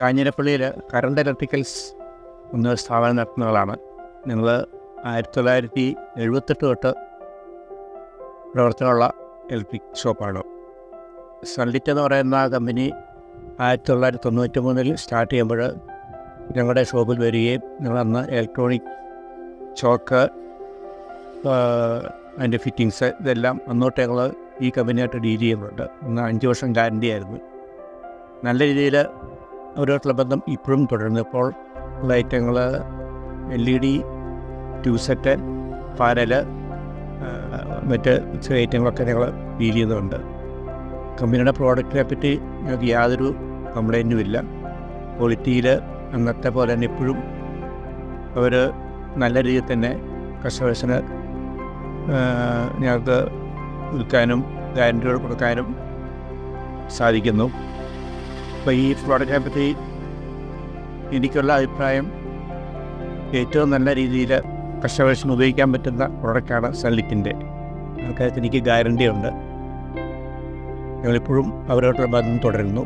കാഞ്ഞിരപ്പള്ളിയിൽ current electricals എന്ന സ്ഥാപനം നടത്തുന്നതാണ്. ഞങ്ങൾ 1978 തൊട്ട് പ്രവർത്തനമുള്ള ഇലക്ട്രിക് ഷോപ്പാണ്. സൺലിറ്റ് എന്ന് പറയുന്ന കമ്പനി 1993 സ്റ്റാർട്ട് ചെയ്യുമ്പോൾ ഞങ്ങളുടെ ഷോപ്പിൽ വരികയും ഞങ്ങളന്ന് ഇലക്ട്രോണിക് ചോക്ക്, അതിൻ്റെ ഫിറ്റിങ്സ് ഇതെല്ലാം അന്നോട്ട് ഞങ്ങൾ ഈ കമ്പനിയായിട്ട് ഡീൽ ചെയ്യുന്നുണ്ട്. 5 വർഷം ഗ്യാരണ്ടി ആയിരുന്നു. നല്ല രീതിയിൽ അവരുമായിട്ടുള്ള ബന്ധം ഇപ്പോഴും തുടരുന്നു. ഇപ്പോൾ ഉള്ള ഐറ്റങ്ങൾ LED ട്യൂബ് സെറ്റ്, പാനൽ, മറ്റ് ചെറിയ ഐറ്റങ്ങളൊക്കെ ഞങ്ങൾ ഡീൽ ചെയ്യുന്നുണ്ട്. കമ്പനിയുടെ പ്രോഡക്റ്റിനെ പറ്റി ഞങ്ങൾക്ക് യാതൊരു കംപ്ലൈൻറ്റും ഇല്ല. ക്വാളിറ്റിയിൽ അന്നത്തെ പോലെ തന്നെ ഇപ്പോഴും അവർ നല്ല രീതിയിൽ തന്നെ കസ്റ്റമേഴ്സിന് ഞങ്ങൾക്ക് വിൽക്കാനും ഗ്യാരൻറ്റികൾ കൊടുക്കാനും സാധിക്കുന്നു. അപ്പോൾ ഈ പ്രോഡക്റ്റിനെ പറ്റി എനിക്കുള്ള അഭിപ്രായം, ഏറ്റവും നല്ല രീതിയിൽ കസ്റ്റമേഴ്സിന് ഉപയോഗിക്കാൻ പറ്റുന്ന പ്രോഡക്റ്റാണ് സൺലിറ്റിൻ്റെ. ആൾക്കാർക്ക് എനിക്ക് ഗ്യാരൻറ്റി ഉണ്ട്. ഞങ്ങളിപ്പോഴും അവരോട്ടുള്ള ബന്ധം തുടരുന്നു.